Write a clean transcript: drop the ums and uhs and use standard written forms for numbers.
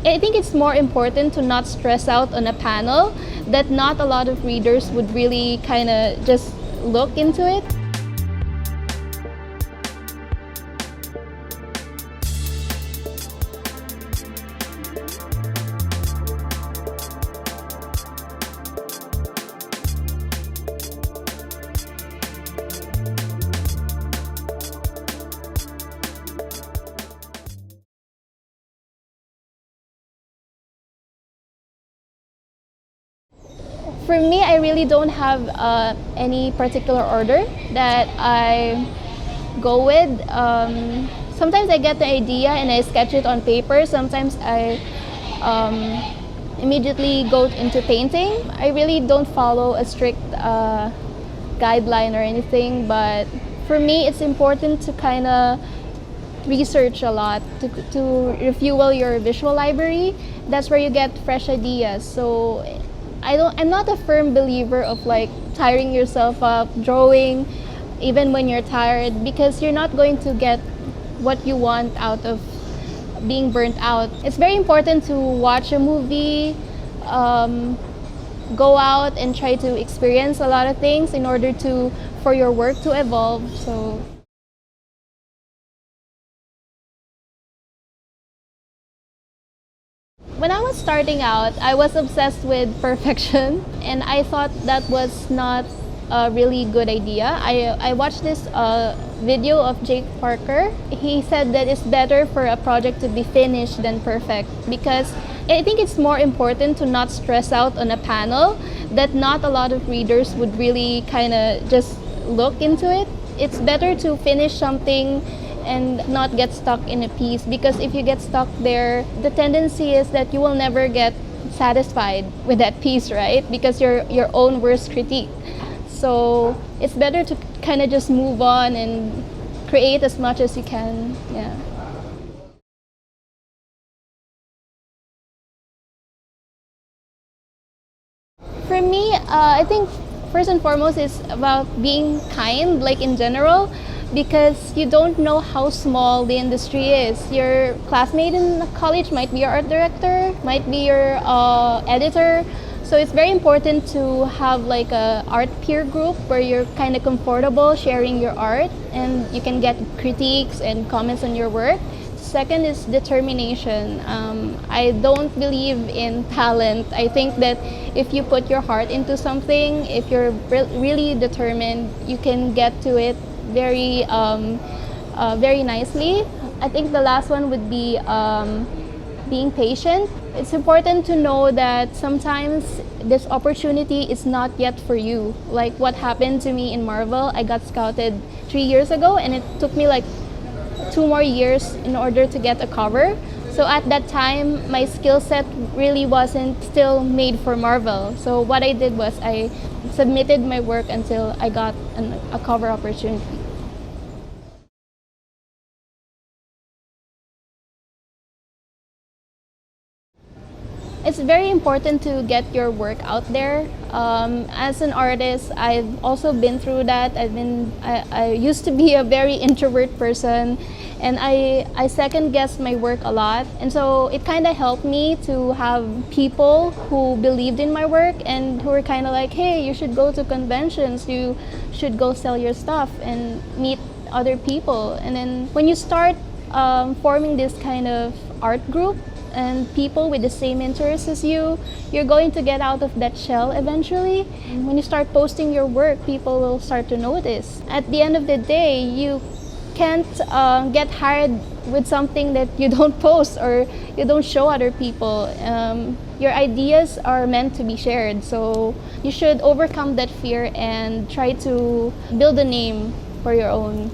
I think it's more important to not stress out on a panel that not a lot of readers would really kind of just look into it. For me, I really don't have any particular order that I go with. Sometimes I get the idea and I sketch it on paper. Sometimes I immediately go into painting. I really don't follow a strict guideline or anything, but for me, it's important to kind of research a lot to refuel your visual library. That's where you get fresh ideas. So I'm not a firm believer of like tiring yourself up drawing even when you're tired, because you're not going to get what you want out of being burnt out. It's very important to watch a movie, go out and try to experience a lot of things in order for your work to evolve. So when I was starting out, I was obsessed with perfection, and I thought that was not a really good idea. I watched this video of Jake Parker. He said that it's better for a project to be finished than perfect, because I think it's more important to not stress out on a panel that not a lot of readers would really kind of just look into it. It's better to finish something and not get stuck in a piece, because if you get stuck there, the tendency is that you will never get satisfied with that piece, right? Because you're your own worst critique. So it's better to kind of just move on and create as much as you can. Yeah. For me, I think first and foremost is about being kind, like in general, because you don't know how small the industry is. Your classmate in college might be your art director, might be your editor. So it's very important to have like a art peer group where you're kind of comfortable sharing your art and you can get critiques and comments on your work. Second is determination. I don't believe in talent. I think that if you put your heart into something, if you're really determined, you can get to it very nicely. I think the last one would be being patient. It's important to know that sometimes this opportunity is not yet for you. Like what happened to me in Marvel, I got scouted 3 years ago and it took me like 2 more years in order to get a cover. So at that time, my skill set really wasn't still made for Marvel. So what I did was I submitted my work until I got a cover opportunity. It's very important to get your work out there. As an artist, I've also been through that. I used to be a very introvert person, and I second guessed my work a lot. And so it kind of helped me to have people who believed in my work and who were kind of like, hey, you should go to conventions, you should go sell your stuff and meet other people. And then when you start forming this kind of art group, and people with the same interests as you, you're going to get out of that shell eventually. And when you start posting your work, people will start to notice. At the end of the day, you can't get hired with something that you don't post or you don't show other people. Your ideas are meant to be shared, so you should overcome that fear and try to build a name for your own.